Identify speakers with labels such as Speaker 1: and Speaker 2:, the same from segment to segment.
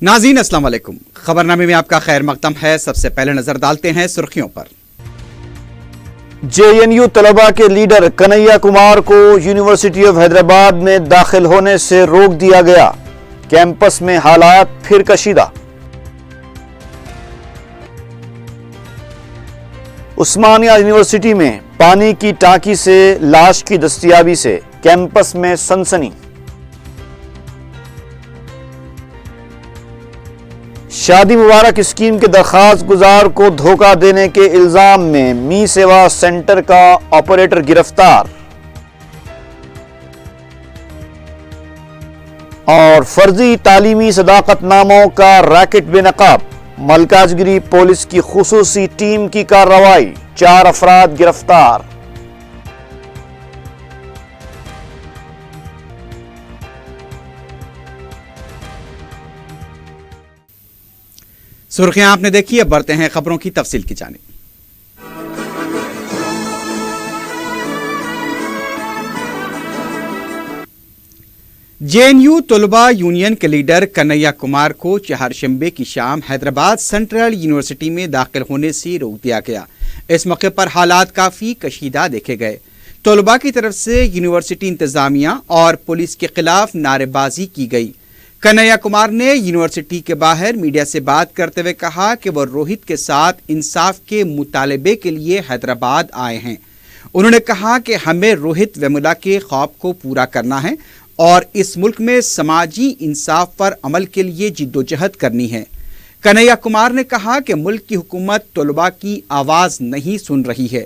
Speaker 1: नाज़रीन अस्सलाम वालेकुम। खबरनामे में आपका खैर मकदम है। सबसे पहले नजर डालते हैं सुर्खियों पर।
Speaker 2: JNU तलबा के लीडर कन्हैया कुमार को यूनिवर्सिटी ऑफ हैदराबाद में दाखिल होने से रोक दिया गया। कैंपस में हालात फिर कशीदा। उस्मानिया यूनिवर्सिटी में पानी की टांकी से लाश की दस्तयाबी से कैंपस में सनसनी। शादी मुबारक स्कीम के दरखास्त गुजार को धोखा देने के इल्जाम में मी सेवा सेंटर का ऑपरेटर गिरफ्तार। और फर्जी तालीमी सदाकतनामों का रैकेट बेनकाब। मलकाजगिरी पुलिस की खुसूसी टीम की कार्रवाई, 4 अफराद गिरफ्तार।
Speaker 1: सुर्खियां आपने देखी, अब बढ़ते हैं खबरों की तफसील की जानिब। JNU तलबा यूनियन के लीडर कन्हैया कुमार को चारशंबे की शाम हैदराबाद सेंट्रल यूनिवर्सिटी में दाखिल होने से रोक दिया गया। इस मौके पर हालात काफी कशीदा देखे गए। तलबा की तरफ से यूनिवर्सिटी इंतजामिया और पुलिस के खिलाफ नारेबाजी की गई। कन्हैया कुमार ने यूनिवर्सिटी के बाहर मीडिया से बात करते हुए कहा कि वो रोहित के साथ इंसाफ के मुतालबे के लिए हैदराबाद आए हैं। उन्होंने कहा कि हमें रोहित वेमुला के ख्वाब को पूरा करना है और इस मुल्क में समाजी इंसाफ पर अमल के लिए जिद्दोजहद करनी है। कन्हैया कुमार ने कहा कि मुल्क की हुकूमत तलबा की आवाज़ नहीं सुन रही है।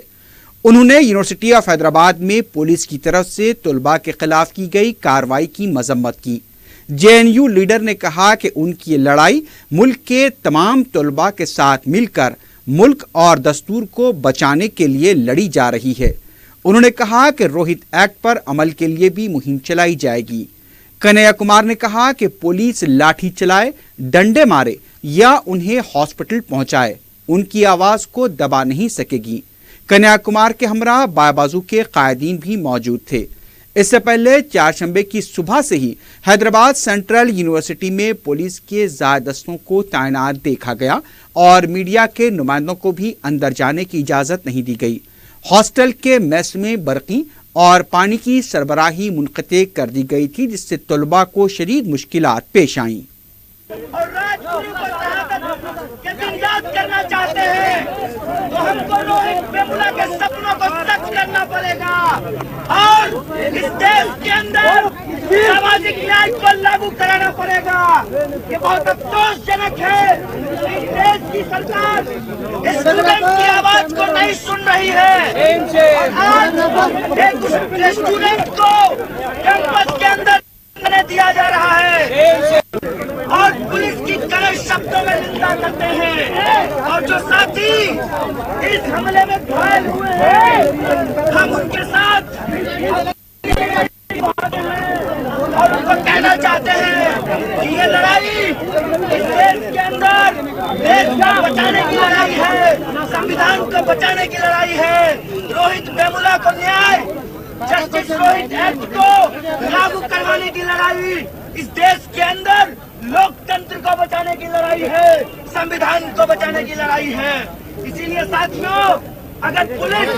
Speaker 1: उन्होंने यूनिवर्सिटी ऑफ हैदराबाद में पुलिस की तरफ से तलबा के खिलाफ की गई कार्रवाई की मजम्मत की। JNU लीडर ने कहा कि उनकी ये लड़ाई मुल्क के तमाम तलबा के साथ मिलकर मुल्क और दस्तूर को बचाने के लिए लड़ी जा रही है। उन्होंने कहा कि रोहित एक्ट पर अमल के लिए भी मुहिम चलाई जाएगी। कन्हैया कुमार ने कहा कि पुलिस लाठी चलाए, डंडे मारे या उन्हें हॉस्पिटल पहुंचाए, उनकी आवाज़ को दबा नहीं सकेगी। कन्हैया कुमार के हमरा बाबाजू के कायदीन भी मौजूद थे। इससे पहले चारशंबे की सुबह से ही हैदराबाद सेंट्रल यूनिवर्सिटी में पुलिस के ज़ायदस्तों को तैनात देखा गया और मीडिया के नुमाइंदों को भी अंदर जाने की इजाज़त नहीं दी गई। हॉस्टल के मेस में बरक़ी और पानी की सरबराही मुनक़ते कर दी गई थी, जिससे तलबा को शदीद मुश्किलात पेश आईं।
Speaker 3: करना चाहते हैं तो हमको रोहित वेमुला के सपनों को सच करना पड़ेगा और इस देश के अंदर सामाजिक न्याय को लागू कराना पड़ेगा। ये बहुत अफसोसजनक है कि इस देश की सरकार स्टूडेंट की आवाज को नहीं सुन रही है। आज एक स्टूडेंट को कैंपस के अंदर दिया जा रहा है और पुलिस की कड़े शब्दों में निंदा करते हैं और जो साथी इस हमले में घायल हुए हैं हम उनके साथ और उनको कहना चाहते हैं कि ये लड़ाई इस देश के अंदर देश को बचाने की लड़ाई है, संविधान को बचाने की लड़ाई है। रोहित वेमुला को न्याय, जस्टिस रोहित एक्ट को लागू करवाने की लड़ाई इस देश के अंदर लोकतंत्र को बचाने की लड़ाई है, संविधान को बचाने की लड़ाई है। इसीलिए साथियों, अगर पुलिस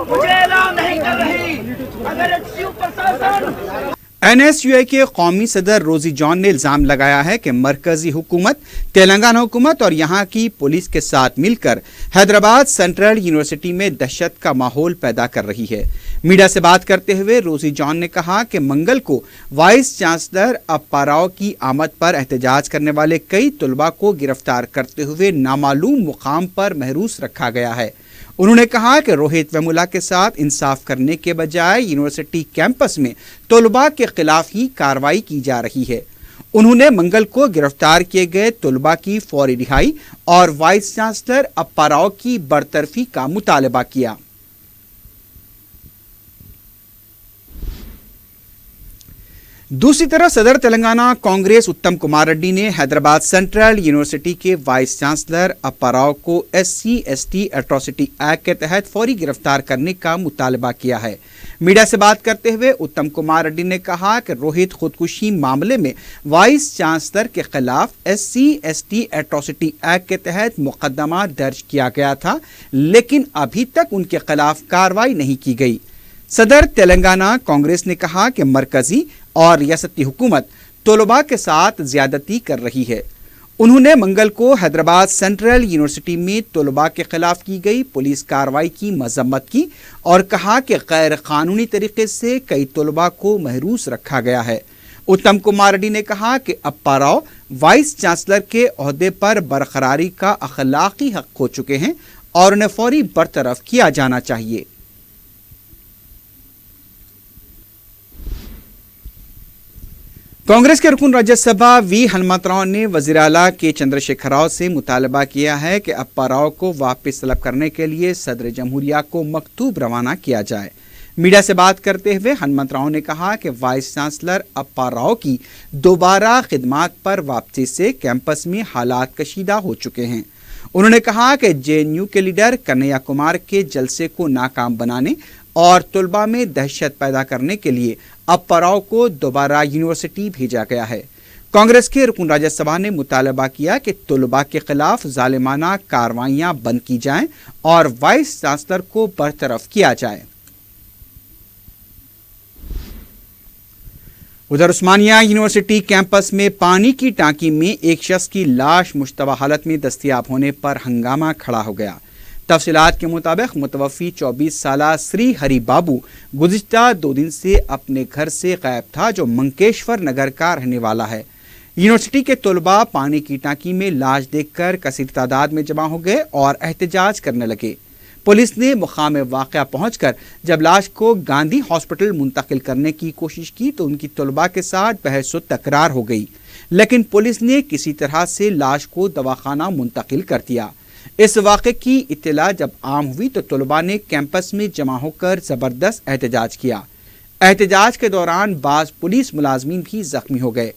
Speaker 3: मुझे अलाउ नहीं कर रही, अगर HCU प्रशासन
Speaker 1: NSUI के कौमी सदर रोजी जॉन ने इल्जाम लगाया है कि मरकजी हुकूमत, तेलंगाना हुकूमत और यहाँ की पुलिस के साथ मिलकर हैदराबाद सेंट्रल यूनिवर्सिटी में दहशत का माहौल पैदा कर रही है। मीडिया से बात करते हुए रोजी जॉन ने कहा कि मंगल को वाइस चांसलर अप्पाराव की आमद पर एहतजाज करने वाले कई तलबा को गिरफ्तार करते हुए नामालूम मुकाम पर महरूस रखा गया है। उन्होंने कहा कि रोहित वेमुला के साथ इंसाफ करने के बजाय यूनिवर्सिटी कैंपस में तलबा के खिलाफ ही कार्रवाई की जा रही है। उन्होंने मंगल को गिरफ्तार किए गए तलबा की फौरी रिहाई और वाइस चांसलर अप्पाराव की बरतरफी का मुतालबा किया। दूसरी तरफ सदर तेलंगाना कांग्रेस उत्तम कुमार रेड्डी ने हैदराबाद सेंट्रल यूनिवर्सिटी के वाइस चांसलर अप्पाराव को SC/ST एट्रोसिटी एक्ट के तहत फौरी गिरफ्तार करने का मुतालबा किया है। मीडिया से बात करते हुए उत्तम कुमार रेड्डी ने कहा कि रोहित खुदकुशी मामले में वाइस चांसलर के खिलाफ SC/ST एट्रोसिटी एक्ट के तहत मुकदमा दर्ज किया गया था, लेकिन अभी तक उनके खिलाफ कार्रवाई नहीं की गई। सदर तेलंगाना कांग्रेस ने कहा कि मरकजी और रियासती हुकूमत तलबा के साथ ज्यादती कर रही है। उन्होंने मंगल को हैदराबाद सेंट्रल यूनिवर्सिटी में तलबा के खिलाफ की गई पुलिस कार्रवाई की मजम्मत की और कहा कि गैर कानूनी तरीके से कई तलबा को महरूस रखा गया है। उत्तम कुमार रेड्डी ने कहा कि अप्पा राव वाइस चांसलर के ओहदे पर बरकरारी का अखलाकी हक खो चुके हैं और उन्हें फौरी बरतरफ किया जाना चाहिए। कांग्रेस के रुकन राज्यसभा वी हनुमंतराव ने वजीर आला के चंद्रशेखर राव से मुतालबा किया है कि अप्पा राव को वापस तलब करने के लिए सदर जमहूरिया को मकतूब रवाना किया जाए। मीडिया से बात करते हुए हनुमंतराव ने कहा कि वाइस चांसलर अप्पा राव की दोबारा खिदमात पर वापसी से कैंपस में हालात कशीदा हो चुके हैं। उन्होंने कहा कि JNU के लीडर कन्हैया कुमार के जलसे को नाकाम बनाने और तलबा में दहशत पैदा करने के लिए अप्पा राव को दोबारा यूनिवर्सिटी भेजा गया है। कांग्रेस के रुकन राज्यसभा ने मुतालबा किया कि तलबा के खिलाफ जालिमाना कार्रवाइयां बंद की जाएं और वाइस चांसलर को बरतरफ किया जाए। उधर उस्मानिया यूनिवर्सिटी कैंपस में पानी की टांकी में एक शख्स की लाश मुश्तबा हालत में दस्तयाब होने पर हंगामा खड़ा हो गया। तफसीलात के मुताबिक मुतवफ़ी 24 साला श्री हरि बाबू गुज़िश्ता 2 दिन से अपने घर से गायब था, जो मंकेश्वर नगर का रहने वाला है। यूनिवर्सिटी के तलबा पानी की टांकी में लाश देखकर कसीर तादाद में जमा हो गए और एहतजाज करने लगे। पुलिस ने मुकाम वाक़या पहुंचकर जब लाश को गांधी हॉस्पिटल मुंतकिल करने की कोशिश की तो उनकी तलबा के साथ बहस व तकरार हो गई, लेकिन पुलिस ने किसी तरह से लाश को दवाखाना मुंतकिल कर दिया। इस वाक़े की इत्तला जब आम हुई तो तलबा ने कैंपस में जमा होकर ज़बरदस्त एहतजाज किया। एहतजाज के दौरान बाज़ पुलिस मुलाजमीन भी जख्मी हो गए।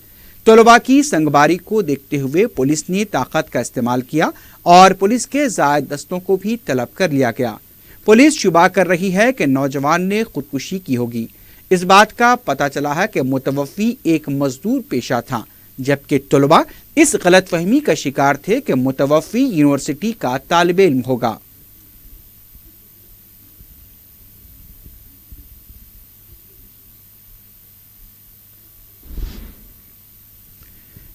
Speaker 1: तलबा की संगबारी को देखते हुए पुलिस ने ताकत का इस्तेमाल किया और पुलिस के ज़ायद दस्तों को भी तलब कर लिया गया। पुलिस शुबा कर रही है कि नौजवान ने खुदकुशी की होगी। इस बात का पता चला है कि मुतवफ़ी एक मजदूर पेशा था, जबकि तलबा इस गलतफहमी का शिकार थे कि मुतवफ़ी यूनिवर्सिटी का तालिब इल्म होगा।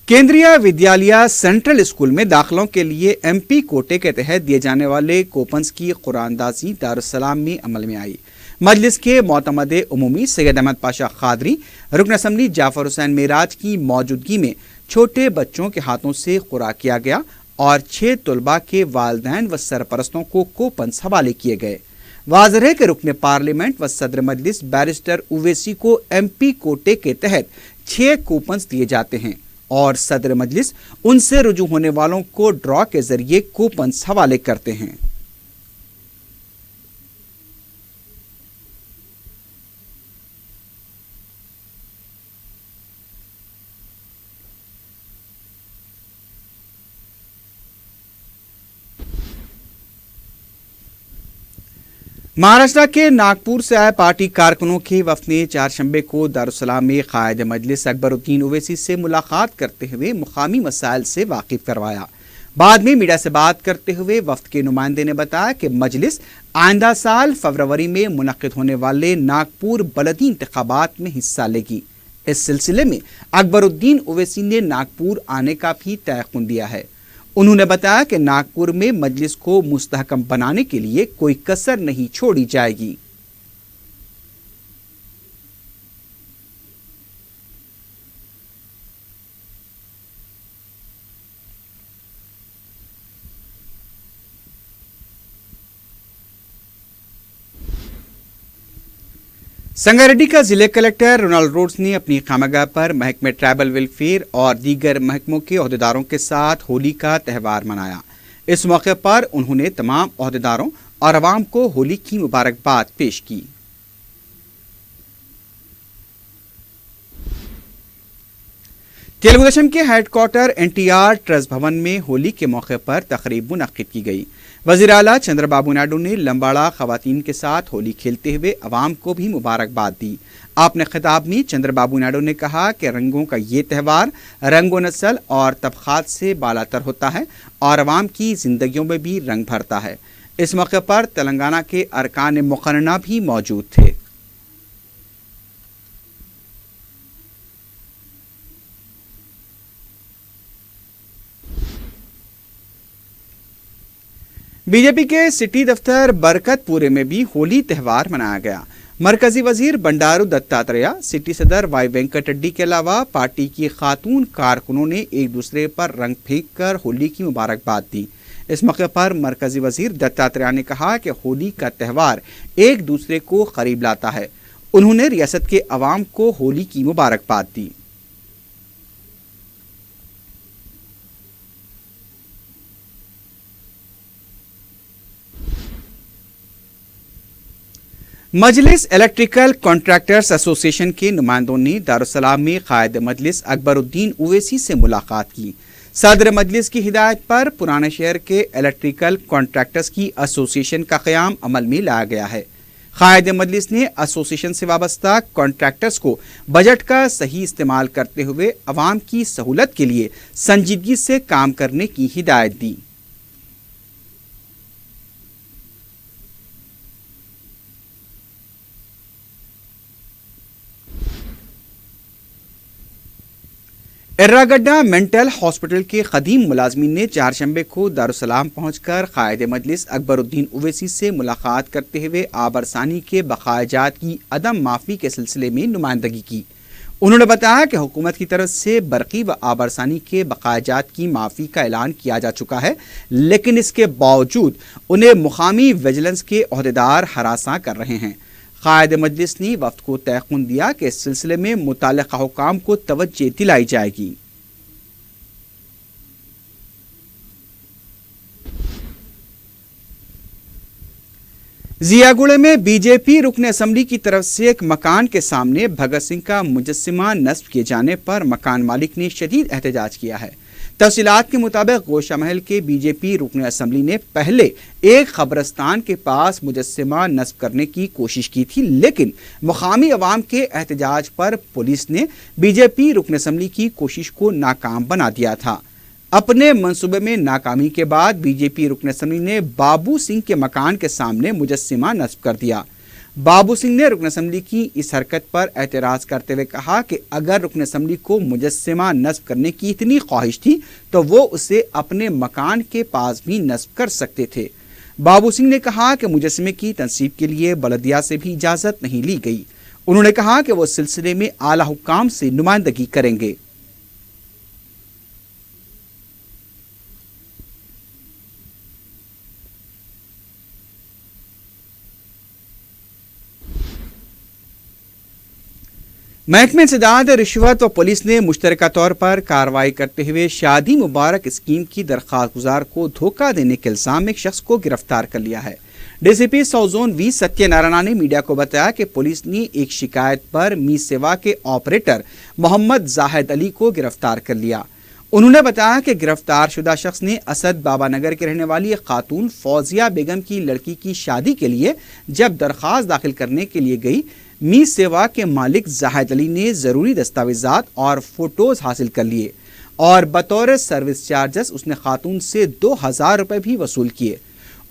Speaker 1: केंद्रीय विद्यालय सेंट्रल स्कूल में दाखिलों के लिए MP कोटे के तहत दिए जाने वाले कूपन्स की कुरानदाजी दारुस्सलाम में अमल में आई। मजलिस के मोतमद उमूमी सैयद अहमद पाशा खादरी, रुकन असम्बली जाफर हुसैन मेराज की मौजूदगी में छोटे बच्चों के हाथों से खुराक किया गया और 6 तलबा के वालिदैन व सरपरस्तों को कूपन्स हवाले किए गए। वाज़ेह है कि रुकन पार्लियामेंट व सदर मजलिस बैरिस्टर उवैसी को MP कोटे के तहत 6 कूपन्स दिए जाते हैं और सदर मजलिस उनसे रुजू होने वालों को ड्रॉ के जरिए कूपन्स हवाले करते हैं। महाराष्ट्र के नागपुर से आए पार्टी कारकुनों के वफ़द ने चारशंबे को दारुस्सलाम में क़ायद मजलिस अकबरुद्दीन ओवैसी से मुलाकात करते हुए मुकामी मसाइल से वाकिफ करवाया। बाद में मीडिया से बात करते हुए वफ़द के नुमाइंदे ने बताया कि मजलिस आइंदा साल फरवरी में मुनक़िद होने वाले नागपुर बलदी इंतखाबात में हिस्सा लेगी। इस सिलसिले में अकबरुद्दीन ओवैसी ने नागपुर आने का भी तयक़ुन दिया है। उन्होंने बताया कि नागपुर में मजलिस को मुस्तहकम बनाने के लिए कोई कसर नहीं छोड़ी जाएगी। संगारेड्डी का जिले कलेक्टर रोनाल्ड रोड्स ने अपनी खामगाह पर महकमे ट्राइबल वेलफेयर और दीगर महकमों के ओहदेदारों के साथ होली का त्यौहार मनाया। इस मौके पर उन्होंने तमाम ओहदेदारों और अवाम को होली की मुबारकबाद पेश की। तेलुगु देशम के हेडक्वार्टर NTR ट्रस्ट भवन में होली के मौके पर तकरीब मुनक्किद की गई। वज़ीर आला चंद्रबाबू नायडू ने लंबाड़ा खवातीन के साथ होली खेलते हुए अवाम को भी मुबारकबाद दी। अपने खिताब में चंद्रबाबू नायडू ने कहा कि रंगों का ये त्यौहार रंगो नस्ल और तबकात से बालातर होता है और अवाम की जिंदगियों में भी रंग भरता है। इस मौके पर तेलंगाना के अरकान मुक़र्रना भी मौजूद थे। बीजेपी के सिटी दफ्तर बरकतपुरे में भी होली त्यौहार मनाया गया। मरकजी वजीर बंडारू दत्तात्रेय, सिटी सदर वाई वेंकट रेड्डी के अलावा पार्टी की खातून कारकुनों ने एक दूसरे पर रंग फेंक कर होली की मुबारकबाद दी। इस मौके पर मरकजी वजीर दत्तात्रेय ने कहा कि होली का त्यौहार एक दूसरे को करीब लाता है। उन्होंने रियासत के अवाम को होली की मुबारकबाद दी। मजलिस इलेक्ट्रिकल कॉन्ट्रैक्टर्स एसोसिएशन के नुमाइंदों ने दारुसलाम में कायद मजलिस अकबरुद्दीन ओवैसी से मुलाकात की। सदर मजलिस की हिदायत पर पुराने शहर के इलेक्ट्रिकल कॉन्ट्रैक्टर्स की एसोसिएशन का क़याम अमल में लाया गया है। कायद मजलिस ने एसोसिएशन से वाबस्ता कॉन्ट्रैक्टर्स को बजट का सही इस्तेमाल करते हुए अवाम की सहूलत के लिए संजीदगी से काम करने की हिदायत दी। एर्रागड्डा मेंटल हॉस्पिटल के कदीम मुलाजमीन ने चारशंबे को दारुसलाम पहुंचकर कायद मजलिस अकबरुद्दीन ओवैसी से मुलाकात करते हुए आबरसानी के बकायाजात की अदम माफ़ी के सिलसिले में नुमाइंदगी की। उन्होंने बताया कि हुकूमत की तरफ से बरकी व आबरसानी के बकायाजात की माफ़ी का ऐलान किया जा चुका है, लेकिन इसके बावजूद उन्हें मुकामी विजिलेंस के अहदेदार हरासा कर रहे हैं। कायद मजलिस ने वफ्द को तयक़ुन दिया कि इस सिलसिले में मुताल्लिक़ा हुकाम को तवज्जो दिलाई जाएगी। जियागुड़े में बीजेपी रुकन असम्बली की तरफ से एक मकान के सामने भगत सिंह का मुजस्सिमा नस्ब किए जाने पर मकान मालिक ने शदीद एहतजाज किया है। तफसीलात के मुताबिक गोशा महल के बीजेपी रुकन असम्बली ने पहले एक कब्रस्तान के पास मुजस्सिमा नस्ब करने की कोशिश की थी, लेकिन मुकामी अवाम के एहतजाज पर पुलिस ने बीजेपी रुकन असम्बली की कोशिश को नाकाम बना दिया था। अपने मंसूबे में नाकामी के बाद बीजेपी रुकन असम्बली ने बाबू सिंह के मकान के सामने मुजस्सिमा नस्ब कर दिया। बाबू सिंह ने रुकन असम्बली की इस हरकत पर एतराज़ करते हुए कहा कि अगर रुकन असम्बली को मुजस्सिमा नस्ब करने की इतनी ख्वाहिश थी तो वो उसे अपने मकान के पास भी नस्ब कर सकते थे। बाबू सिंह ने कहा कि मुजस्सिमे की तनसीब के लिए बलदिया से भी इजाज़त नहीं ली गई। उन्होंने कहा कि वो सिलसिले में आला हुक्काम से नुमाइंदगी करेंगे। महकमे इंसदाद रिश्वत व पुलिस ने मुश्तरका तौर पर कार्रवाई करते हुए शादी मुबारक स्कीम की दरख्वास्त गुजार को धोखा देने के इल्जाम में एक शख्स को गिरफ्तार कर लिया है। DCP south zone V Satyanarayana ने मीडिया को बताया कि पुलिस ने एक शिकायत पर मी सेवा के ऑपरेटर मोहम्मद जाहिद अली को गिरफ्तार कर लिया। उन्होंने बताया कि गिरफ्तार शुदा शख्स ने असद बाबा नगर के रहने वाली एक खातून फौजिया बेगम की लड़की की शादी के लिए जब दरख्वास्त दाखिल करने के लिए गई, मी सेवा के मालिक जाहिद अली ने ज़रूरी दस्तावेजात और फोटोज हासिल कर लिए और बतौर सर्विस चार्जेस उसने खातून से 2000 रुपये भी वसूल किए।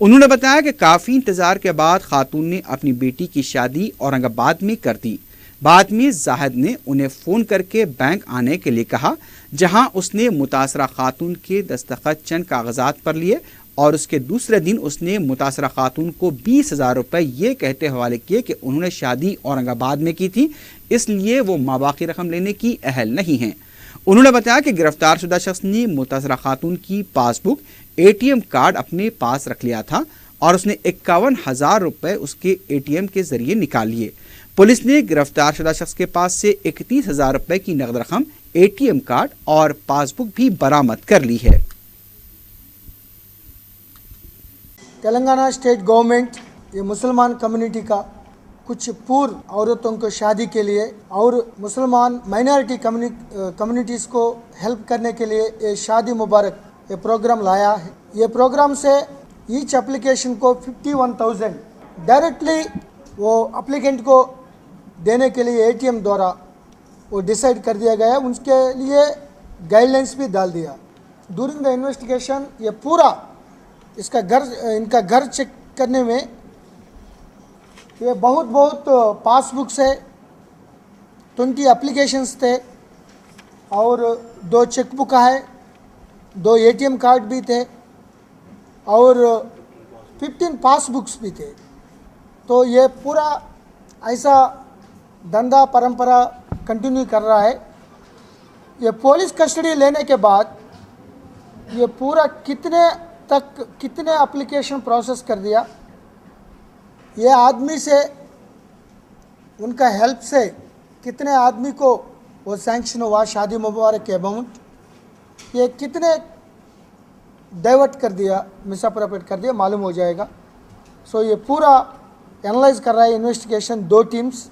Speaker 1: उन्होंने बताया कि काफ़ी इंतज़ार के बाद खातून ने अपनी बेटी की शादी औरंगाबाद में कर दी। बाद में जाहिद ने उन्हें फ़ोन करके बैंक आने के लिए कहा, जहां उसने मुतासरा खातून के दस्तखत चंद कागजात पर लिए और उसके दूसरे दिन उसने मुतासरा खातून को 20,000 रुपये ये कहते हवाले किए कि उन्होंने शादी औरंगाबाद में की थी, इसलिए वो माबाकी रकम लेने की अहल नहीं हैं। उन्होंने बताया कि गिरफ्तार शुदा शख्स ने मुतासरा खातून की पासबुक, ATM कार्ड अपने पास रख लिया था और उसने 51,000 रुपये उसके ATM के जरिए निकाल लिए। पुलिस ने गिरफ्तार शुदा शख्स के पास से 31,000 रुपये की नकद रकम, ATM कार्ड और पासबुक भी बरामद कर ली है।
Speaker 4: तेलंगाना स्टेट गवर्नमेंट ये मुसलमान कम्युनिटी का कुछ पूर्व औरतों को शादी के लिए और मुसलमान माइनॉरिटी कम्युनिटीज़ को हेल्प करने के लिए ये शादी मुबारक ये प्रोग्राम लाया है। ये प्रोग्राम से ईच एप्लीकेशन को 51,000 डायरेक्टली वो अप्लीकेंट को देने के लिए ATM द्वारा वो डिसाइड कर दिया गया। उनके लिए गाइडलाइंस भी डाल दिया। ड्यूरिंग द इन्वेस्टिगेशन ये पूरा इनका घर चेक करने में ये बहुत पासबुक्स है, 20 एप्लीकेशंस थे और 2 चेकबुक है, 2 ATM कार्ड भी थे और 15 पासबुक्स भी थे। तो ये पूरा ऐसा धंधा परंपरा कंटिन्यू कर रहा है। ये पुलिस कस्टडी लेने के बाद ये पूरा कितने एप्लीकेशन प्रोसेस कर दिया, ये आदमी से उनका हेल्प से कितने आदमी को वो सैंक्शन हुआ, शादी मुबारक के अमाउंट, ये कितने डाइवर्ट कर दिया, मिसअप्रोप्रिएट कर दिया, मालूम हो जाएगा। सो ये पूरा एनालाइज कर रहा है investigation 2 teams.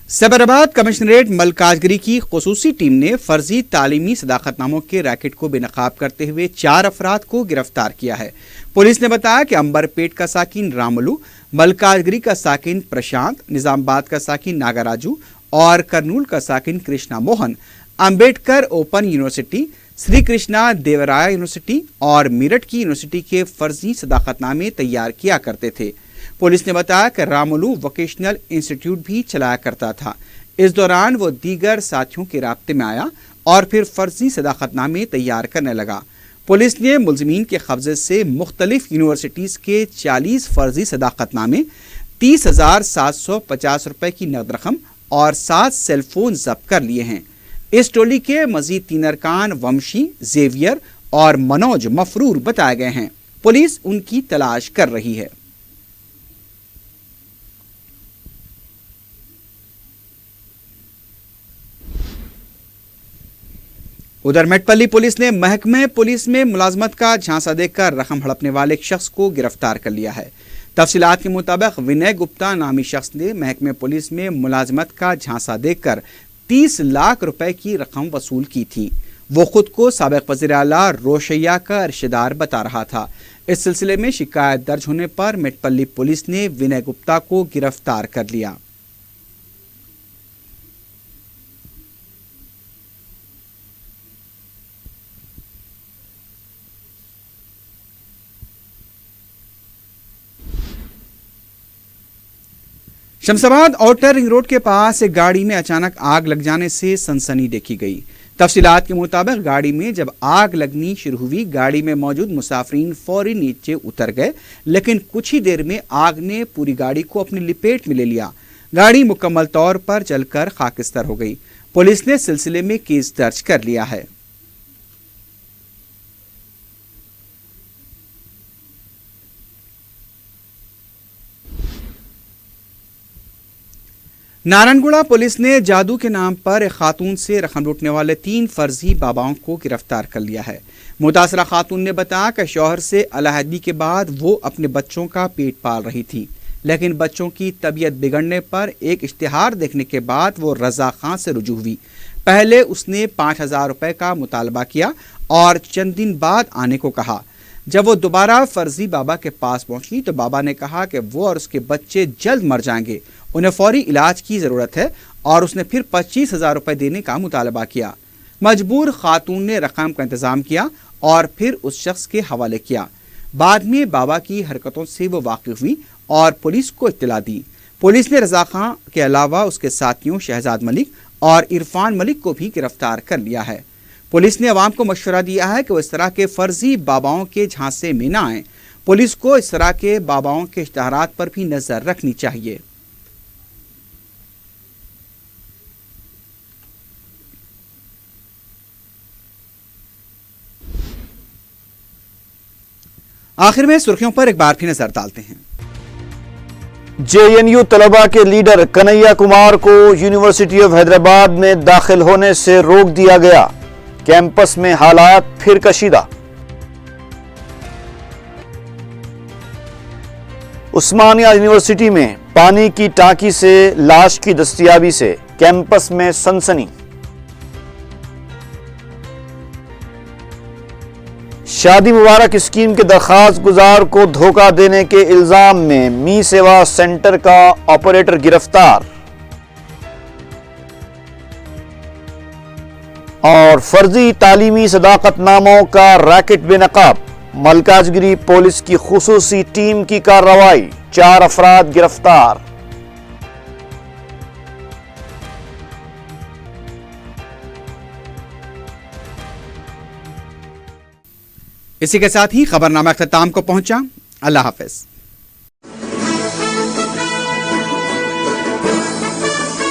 Speaker 1: Cyberabad commissionerate Malkajgiri की खुसूसी टीम ने फर्जी तालीमी सदाकतनामों के रैकेट को बेनकाब करते हुए 4 अफराद को गिरफ्तार किया है। पुलिस ने बताया कि अंबरपेट का साकिन रामुलू, मलकाजगिरी का साकिन प्रशांत, निजामाबाद का साकिन नागराजू और करनूल का साकिन कृष्णा मोहन अंबेडकर ओपन यूनिवर्सिटी, श्री कृष्णा देवराया यूनिवर्सिटी और मेरठ की यूनिवर्सिटी के फर्जी सदाकतनामे तैयार किया करते थे। पुलिस ने बताया कि रामुलू वोकेशनल इंस्टीट्यूट भी चलाया करता था। इस दौरान वो दीगर साथियों के राब्ते में आया और फिर फर्जी सदाकतनामे तैयार करने लगा। पुलिस ने मुलजिमीन के कब्जे से मुख्तलिफ यूनिवर्सिटीज़ के 40 फर्जी सदाकतनामे, 30,750 रुपये की नकद रकम और 7 सेलफोन जब्त कर लिए हैं। इस टोली के मजीद 3 अरकान वंशी, जेवियर और मनोज मफरूर बताए गए हैं। पुलिस उनकी तलाश कर रही है। उधर मेटपल्ली पुलिस ने महकमे पुलिस में मुलाजमत का झांसा देकर रकम हड़पने वाले एक शख्स को गिरफ्तार कर लिया है। तफसीलात के मुताबिक विनय गुप्ता नामी शख्स ने महकमे पुलिस में मुलाजमत का झांसा देकर 30 लाख रुपए की रकम वसूल की थी। वो खुद को साबिक वज़ीर आला रोशैया का रिश्तेदार बता रहा था। इस सिलसिले में शिकायत दर्ज होने पर मेटपल्ली पुलिस ने विनय गुप्ता को गिरफ्तार कर लिया। शमशाबाद आउटर रिंग रोड के पास एक गाड़ी में अचानक आग लग जाने से सनसनी देखी गई। तफसीलात के मुताबिक गाड़ी में जब आग लगनी शुरू हुई, गाड़ी में मौजूद मुसाफिरीन फौरी नीचे उतर गए, लेकिन कुछ ही देर में आग ने पूरी गाड़ी को अपनी लपेट में ले लिया। गाड़ी मुकम्मल तौर पर जलकर खाकिस्तर हो गई। पुलिस ने सिलसिले में केस दर्ज कर लिया है। नारायणगुड़ा पुलिस ने जादू के नाम पर एक खातून से रकम लूटने वाले 3 फर्जी बाबाओं को गिरफ्तार कर लिया है। मुतासरा खातून ने बताया कि शौहर से अलहदगी के बाद वो अपने बच्चों का पेट पाल रही थी, लेकिन बच्चों की तबीयत बिगड़ने पर एक इश्तिहार देखने के बाद वो रजा खां से रुजू हुई। पहले उसने 5,000 रुपए का मुतालबा किया और चंद दिन बाद आने को कहा। जब वो दोबारा फर्जी बाबा के पास पहुंची तो बाबा ने कहा कि वो और उसके बच्चे जल्द मर जाएंगे, उन्हें फौरी इलाज की ज़रूरत है, और उसने फिर 25,000 रुपये देने का मुतालबा किया। मजबूर खातून ने रकम का इंतज़ाम किया और फिर उस शख्स के हवाले किया। बाद में बाबा की हरकतों से वो वाकिफ हुई और पुलिस को इत्तला दी। पुलिस ने रजा खां के अलावा उसके साथियों शहजाद मलिक और इरफान मलिक को भी गिरफ्तार कर लिया है। पुलिस ने अवाम को मशवरा दिया है कि वो इस तरह के फर्जी बाबाओं के झांसे में न आएं। पुलिस को इस तरह के बाबाओं के इश्तहारात पर भी नजर रखनी चाहिए। आखिर में सुर्खियों पर एक बार फिर नजर डालते हैं।
Speaker 2: JNU तलबा के लीडर कन्हैया कुमार को यूनिवर्सिटी ऑफ हैदराबाद में दाखिल होने से रोक दिया गया। कैंपस में हालात फिर कशीदा। उस्मानिया यूनिवर्सिटी में पानी की टांकी से लाश की दस्तयाबी से कैंपस में सनसनी। شادی مبارک اسکیم کے درخواست گزار کو دھوکہ دینے کے الزام میں می سیوا سینٹر کا آپریٹر گرفتار، اور فرضی تعلیمی صداقت ناموں کا ریکٹ بے نقاب، ملکاج گری پولیس کی خصوصی ٹیم کی کارروائی، 4 افراد گرفتار۔
Speaker 1: اسی کے ساتھ ہی خبرنامہ اختتام کو پہنچا۔ اللہ حافظ۔